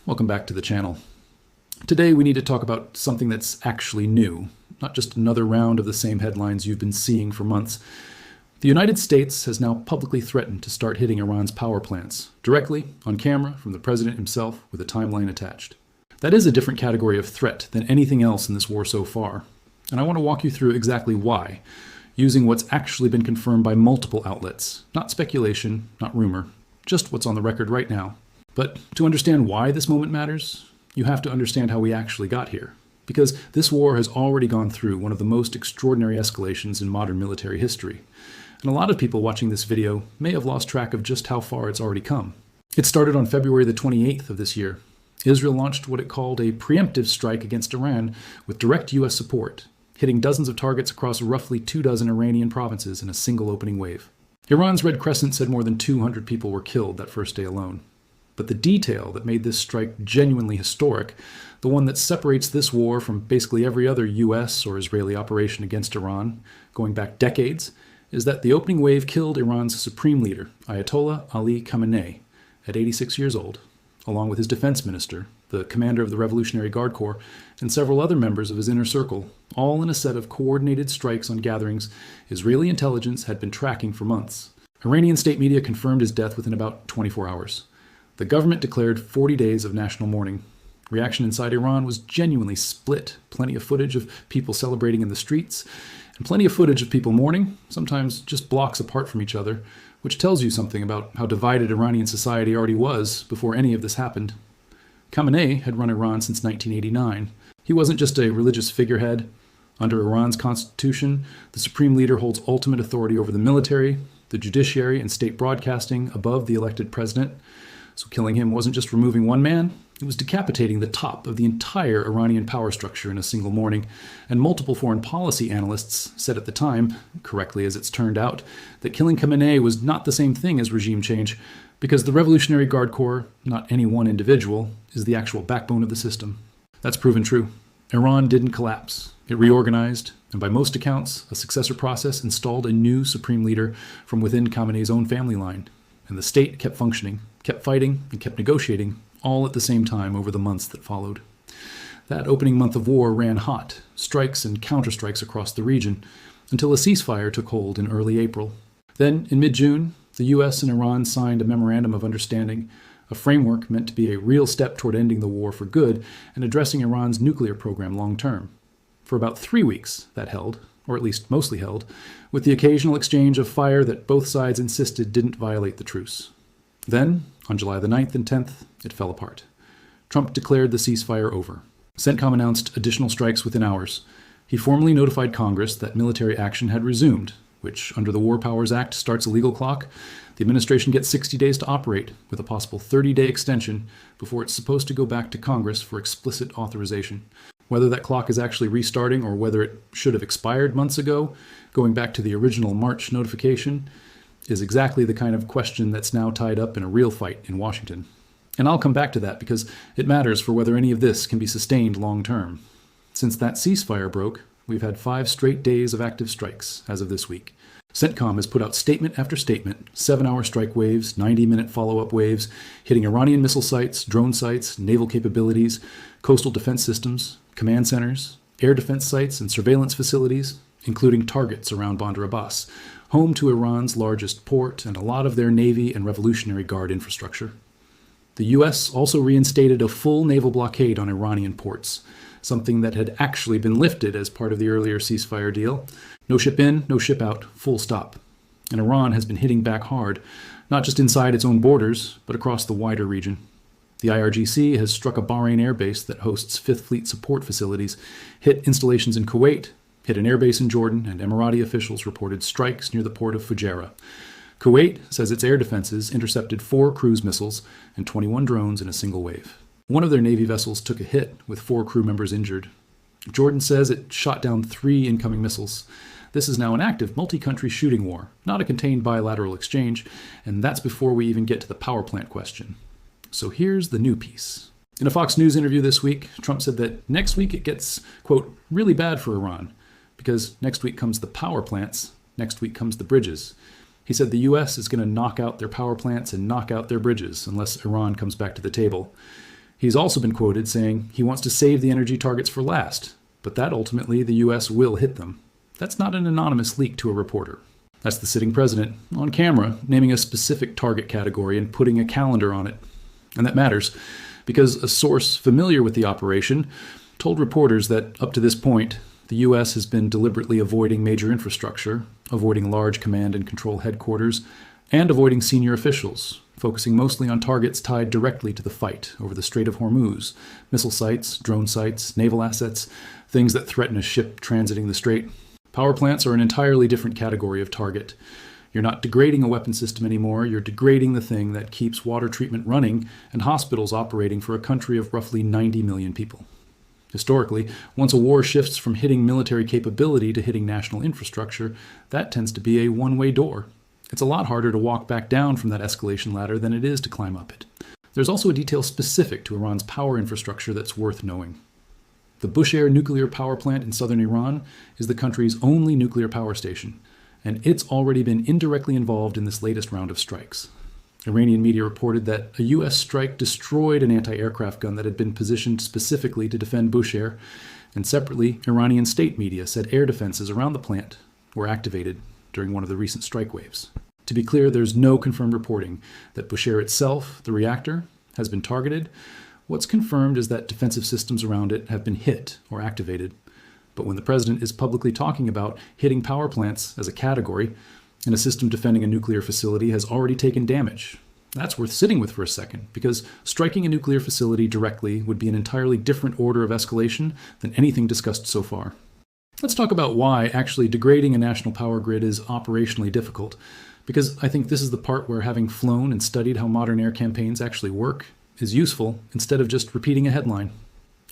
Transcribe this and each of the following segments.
Welcome back to the channel. Today we need to talk about something that's actually new, not just another round of the same headlines you've been seeing for months. The United States has now publicly threatened to start hitting Iran's power plants, directly, on camera, from the president himself, with a timeline attached. That is a different category of threat than anything else in this war so far, and I want to walk you through exactly why, using what's actually been confirmed by multiple outlets, not speculation, not rumor, just what's on the record right now. But to understand why this moment matters, you have to understand how we actually got here. Because this war has already gone through one of the most extraordinary escalations in modern military history. And a lot of people watching this video may have lost track of just how far it's already come. It started on February the 28th of this year. Israel launched what it called a preemptive strike against Iran with direct US support, hitting dozens of targets across roughly 24 Iranian provinces in a single opening wave. Iran's Red Crescent said more than 200 people were killed that first day alone. But the detail that made this strike genuinely historic, the one that separates this war from basically every other US or Israeli operation against Iran, going back decades, is that the opening wave killed Iran's supreme leader, Ayatollah Ali Khamenei, at 86 years old, along with his defense minister, the commander of the Revolutionary Guard Corps, and several other members of his inner circle, all in a set of coordinated strikes on gatherings Israeli intelligence had been tracking for months. Iranian state media confirmed his death within about 24 hours. The government declared 40 days of national mourning. Reaction inside Iran was genuinely split. Plenty of footage of people celebrating in the streets, and plenty of footage of people mourning, sometimes just blocks apart from each other, which tells you something about how divided Iranian society already was before any of this happened. Khamenei had run Iran since 1989. He wasn't just a religious figurehead. Under Iran's constitution, the supreme leader holds ultimate authority over the military, the judiciary, and state broadcasting above the elected president. So killing him wasn't just removing one man, it was decapitating the top of the entire Iranian power structure in a single morning. And multiple foreign policy analysts said at the time, correctly as it's turned out, that killing Khamenei was not the same thing as regime change, because the Revolutionary Guard Corps, not any one individual, is the actual backbone of the system. That's proven true. Iran didn't collapse. It reorganized, and by most accounts, a successor process installed a new supreme leader from within Khamenei's own family line. And the state kept functioning, kept fighting, and kept negotiating, all at the same time over the months that followed. That opening month of war ran hot, strikes and counterstrikes across the region, until a ceasefire took hold in early April. Then, in mid-June, the US and Iran signed a memorandum of understanding, a framework meant to be a real step toward ending the war for good and addressing Iran's nuclear program long-term. For about 3 weeks, that held, or at least mostly held, with the occasional exchange of fire that both sides insisted didn't violate the truce. Then, on July the 9th and 10th, it fell apart. Trump declared the ceasefire over. CENTCOM announced additional strikes within hours. He formally notified Congress that military action had resumed, which, under the War Powers Act, starts a legal clock. The administration gets 60 days to operate, with a possible 30-day extension before it's supposed to go back to Congress for explicit authorization. Whether that clock is actually restarting or whether it should have expired months ago, going back to the original March notification, is exactly the kind of question that's now tied up in a real fight in Washington. And I'll come back to that because it matters for whether any of this can be sustained long term. Since that ceasefire broke, we've had 5 straight days of active strikes as of this week. CENTCOM has put out statement after statement, 7-hour strike waves, 90-minute follow-up waves, hitting Iranian missile sites, drone sites, naval capabilities, coastal defense systems, command centers, air defense sites, and surveillance facilities, including targets around Bandar Abbas, home to Iran's largest port and a lot of their Navy and Revolutionary Guard infrastructure. The US also reinstated a full naval blockade on Iranian ports, something that had actually been lifted as part of the earlier ceasefire deal. No ship in, no ship out, full stop. And Iran has been hitting back hard, not just inside its own borders, but across the wider region. The IRGC has struck a Bahrain airbase that hosts Fifth Fleet support facilities, hit installations in Kuwait, hit an airbase in Jordan, and Emirati officials reported strikes near the port of Fujairah. Kuwait says its air defenses intercepted 4 cruise missiles and 21 drones in a single wave. One of their Navy vessels took a hit, with 4 crew members injured. Jordan says it shot down 3 incoming missiles. This is now an active multi-country shooting war, not a contained bilateral exchange, and that's before we even get to the power plant question. So here's the new piece. In a Fox News interview this week, Trump said that next week it gets, quote, really bad for Iran, because next week comes the power plants, next week comes the bridges. He said the US is going to knock out their power plants and knock out their bridges unless Iran comes back to the table. He's also been quoted saying he wants to save the energy targets for last, but that ultimately the U.S. will hit them. That's not an anonymous leak to a reporter. That's the sitting president, on camera, naming a specific target category and putting a calendar on it. And that matters, because a source familiar with the operation told reporters that up to this point, the U.S. has been deliberately avoiding major infrastructure, avoiding large command and control headquarters, and avoiding senior officials, focusing mostly on targets tied directly to the fight over the Strait of Hormuz, missile sites, drone sites, naval assets, things that threaten a ship transiting the strait. Power plants are an entirely different category of target. You're not degrading a weapon system anymore, you're degrading the thing that keeps water treatment running and hospitals operating for a country of roughly 90 million people. Historically, once a war shifts from hitting military capability to hitting national infrastructure, that tends to be a one-way door. It's a lot harder to walk back down from that escalation ladder than it is to climb up it. There's also a detail specific to Iran's power infrastructure that's worth knowing. The Bushehr nuclear power plant in southern Iran is the country's only nuclear power station, and it's already been indirectly involved in this latest round of strikes. Iranian media reported that a U.S. strike destroyed an anti-aircraft gun that had been positioned specifically to defend Bushehr, and separately, Iranian state media said air defenses around the plant were activated during one of the recent strike waves. To be clear, there's no confirmed reporting that Bushehr itself, the reactor, has been targeted. What's confirmed is that defensive systems around it have been hit or activated. But when the president is publicly talking about hitting power plants as a category, and a system defending a nuclear facility has already taken damage, that's worth sitting with for a second, because striking a nuclear facility directly would be an entirely different order of escalation than anything discussed so far. Let's talk about why actually degrading a national power grid is operationally difficult, because I think this is the part where having flown and studied how modern air campaigns actually work is useful instead of just repeating a headline.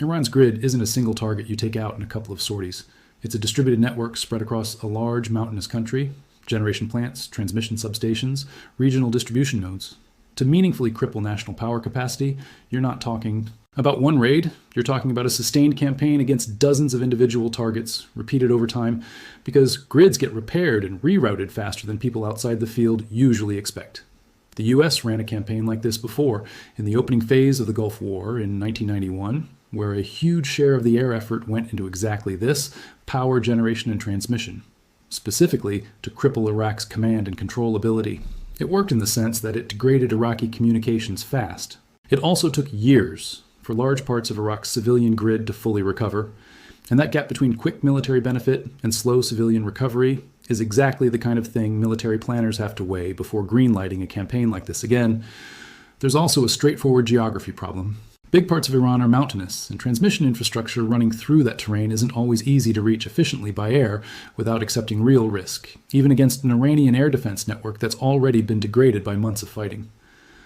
Iran's grid isn't a single target you take out in a couple of sorties. It's a distributed network spread across a large mountainous country, generation plants, transmission substations, regional distribution nodes. To meaningfully cripple national power capacity, you're not talking about one raid, you're talking about a sustained campaign against dozens of individual targets, repeated over time, because grids get repaired and rerouted faster than people outside the field usually expect. The U.S. ran a campaign like this before, in the opening phase of the Gulf War in 1991, where a huge share of the air effort went into exactly this, power generation and transmission, specifically to cripple Iraq's command and control ability. It worked in the sense that it degraded Iraqi communications fast. It also took years for large parts of Iraq's civilian grid to fully recover, and that gap between quick military benefit and slow civilian recovery is exactly the kind of thing military planners have to weigh before greenlighting a campaign like this again. There's also a straightforward geography problem. Big parts of Iran are mountainous, and transmission infrastructure running through that terrain isn't always easy to reach efficiently by air without accepting real risk, even against an Iranian air defense network that's already been degraded by months of fighting.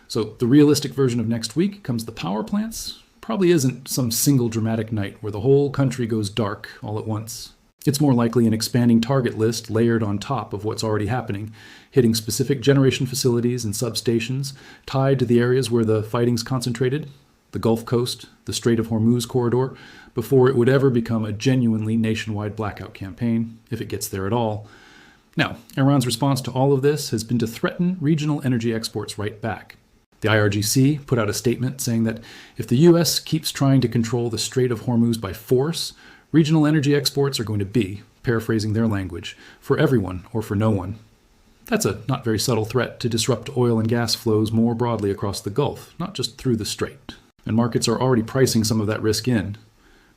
So the realistic version of next week comes the power plants. Probably isn't some single dramatic night where the whole country goes dark all at once. It's more likely an expanding target list layered on top of what's already happening, hitting specific generation facilities and substations tied to the areas where the fighting's concentrated, the Gulf Coast, the Strait of Hormuz corridor, before it would ever become a genuinely nationwide blackout campaign, if it gets there at all. Now, Iran's response to all of this has been to threaten regional energy exports right back. The IRGC put out a statement saying that if the U.S. keeps trying to control the Strait of Hormuz by force, regional energy exports are going to be, paraphrasing their language, for everyone or for no one. That's a not very subtle threat to disrupt oil and gas flows more broadly across the Gulf, not just through the strait. And markets are already pricing some of that risk in.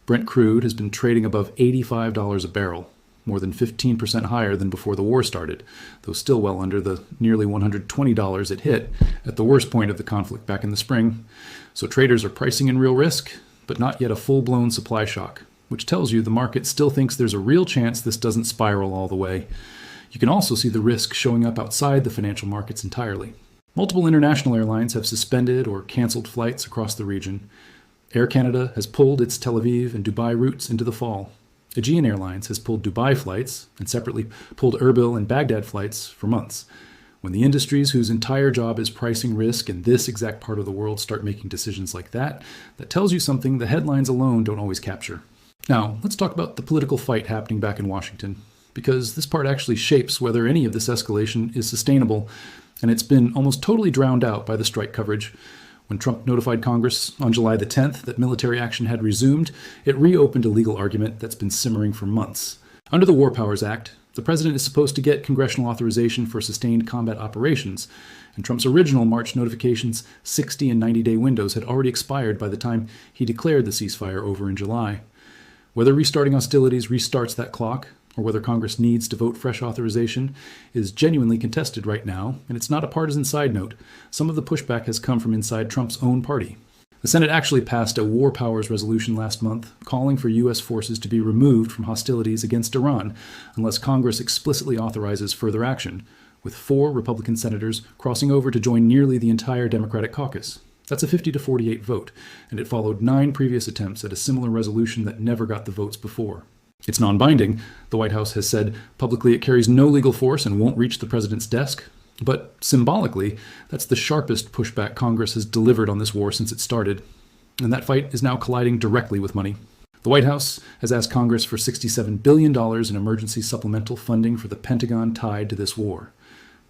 Brent crude has been trading above $85 a barrel, more than 15% higher than before the war started, though still well under the nearly $120 it hit at the worst point of the conflict back in the spring. So traders are pricing in real risk, but not yet a full-blown supply shock, which tells you the market still thinks there's a real chance this doesn't spiral all the way. You can also see the risk showing up outside the financial markets entirely. Multiple international airlines have suspended or canceled flights across the region. Air Canada has pulled its Tel Aviv and Dubai routes into the fall. Aegean Airlines has pulled Dubai flights and separately pulled Erbil and Baghdad flights for months. When the industries whose entire job is pricing risk in this exact part of the world start making decisions like that, that tells you something the headlines alone don't always capture. Now, let's talk about the political fight happening back in Washington, because this part actually shapes whether any of this escalation is sustainable, and it's been almost totally drowned out by the strike coverage. When Trump notified Congress on July the 10th that military action had resumed, it reopened a legal argument that's been simmering for months. Under the War Powers Act, the president is supposed to get congressional authorization for sustained combat operations, and Trump's original March notification's 60 and 90-day windows had already expired by the time he declared the ceasefire over in July. Whether restarting hostilities restarts that clock, or whether Congress needs to vote fresh authorization, is genuinely contested right now, and it's not a partisan side note. Some of the pushback has come from inside Trump's own party. The Senate actually passed a war powers resolution last month calling for U.S. forces to be removed from hostilities against Iran unless Congress explicitly authorizes further action, with 4 Republican senators crossing over to join nearly the entire Democratic caucus. That's a 50-48 vote, and it followed 9 previous attempts at a similar resolution that never got the votes before. It's non-binding. The White House has said publicly it carries no legal force and won't reach the president's desk. But symbolically, that's the sharpest pushback Congress has delivered on this war since it started. And that fight is now colliding directly with money. The White House has asked Congress for $67 billion in emergency supplemental funding for the Pentagon tied to this war.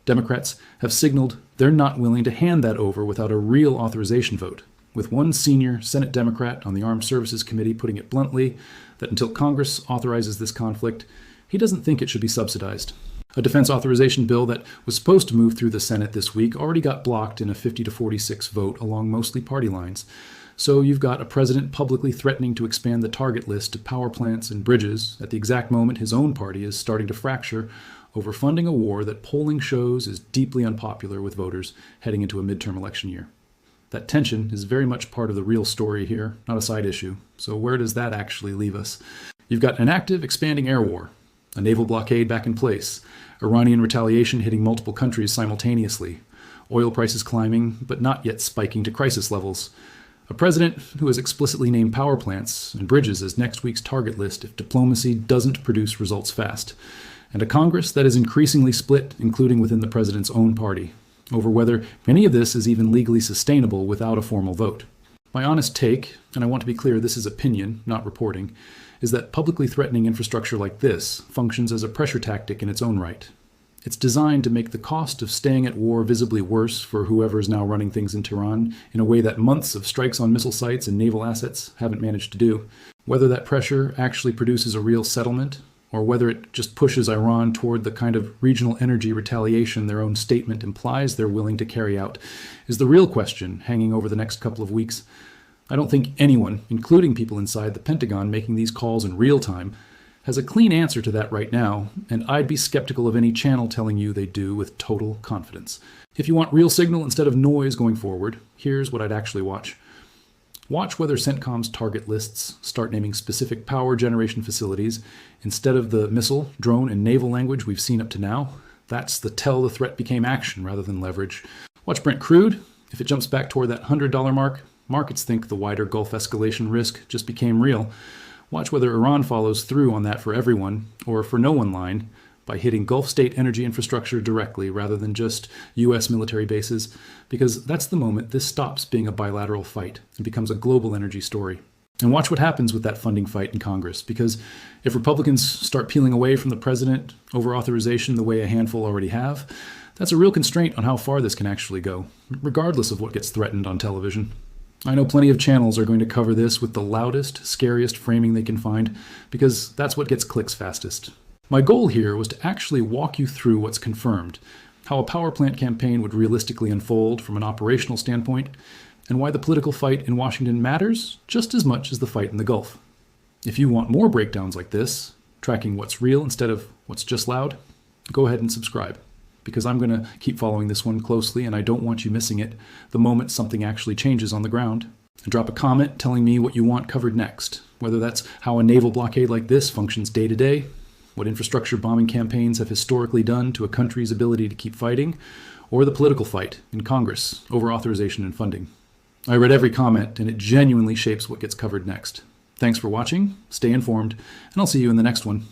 Democrats have signaled they're not willing to hand that over without a real authorization vote, with one senior Senate Democrat on the Armed Services Committee putting it bluntly that until Congress authorizes this conflict, he doesn't think it should be subsidized. A defense authorization bill that was supposed to move through the Senate this week already got blocked in a 50-46 vote along mostly party lines. So you've got a president publicly threatening to expand the target list to power plants and bridges at the exact moment his own party is starting to fracture over funding a war that polling shows is deeply unpopular with voters heading into a midterm election year. That tension is very much part of the real story here, not a side issue. So where does that actually leave us? You've got an active, expanding air war, a naval blockade back in place, Iranian retaliation hitting multiple countries simultaneously, oil prices climbing but not yet spiking to crisis levels, a president who has explicitly named power plants and bridges as next week's target list if diplomacy doesn't produce results fast, and a Congress that is increasingly split, including within the president's own party, over whether any of this is even legally sustainable without a formal vote. My honest take, and I want to be clear this is opinion, not reporting, is that publicly threatening infrastructure like this functions as a pressure tactic in its own right. It's designed to make the cost of staying at war visibly worse for whoever is now running things in Tehran in a way that months of strikes on missile sites and naval assets haven't managed to do. Whether that pressure actually produces a real settlement, or whether it just pushes Iran toward the kind of regional energy retaliation their own statement implies they're willing to carry out, is the real question hanging over the next couple of weeks. I don't think anyone, including people inside the Pentagon making these calls in real time, has a clean answer to that right now, and I'd be skeptical of any channel telling you they do with total confidence. If you want real signal instead of noise going forward, here's what I'd actually watch. Watch whether CENTCOM's target lists start naming specific power generation facilities instead of the missile, drone, and naval language we've seen up to now. That's the tell the threat became action rather than leverage. Watch Brent crude. If it jumps back toward that $100 mark, markets think the wider Gulf escalation risk just became real. Watch whether Iran follows through on that for everyone or for no one line by hitting Gulf state energy infrastructure directly rather than just U.S. military bases, because that's the moment this stops being a bilateral fight and becomes a global energy story. And watch what happens with that funding fight in Congress, because if Republicans start peeling away from the president over authorization the way a handful already have, that's a real constraint on how far this can actually go, regardless of what gets threatened on television. I know plenty of channels are going to cover this with the loudest, scariest framing they can find, because that's what gets clicks fastest. My goal here was to actually walk you through what's confirmed, how a power plant campaign would realistically unfold from an operational standpoint, and why the political fight in Washington matters just as much as the fight in the Gulf. If you want more breakdowns like this, tracking what's real instead of what's just loud, go ahead and subscribe, because I'm going to keep following this one closely and I don't want you missing it the moment something actually changes on the ground. And drop a comment telling me what you want covered next, whether that's how a naval blockade like this functions day to day, what infrastructure bombing campaigns have historically done to a country's ability to keep fighting, or the political fight in Congress over authorization and funding. I read every comment, and it genuinely shapes what gets covered next. Thanks for watching, stay informed, and I'll see you in the next one.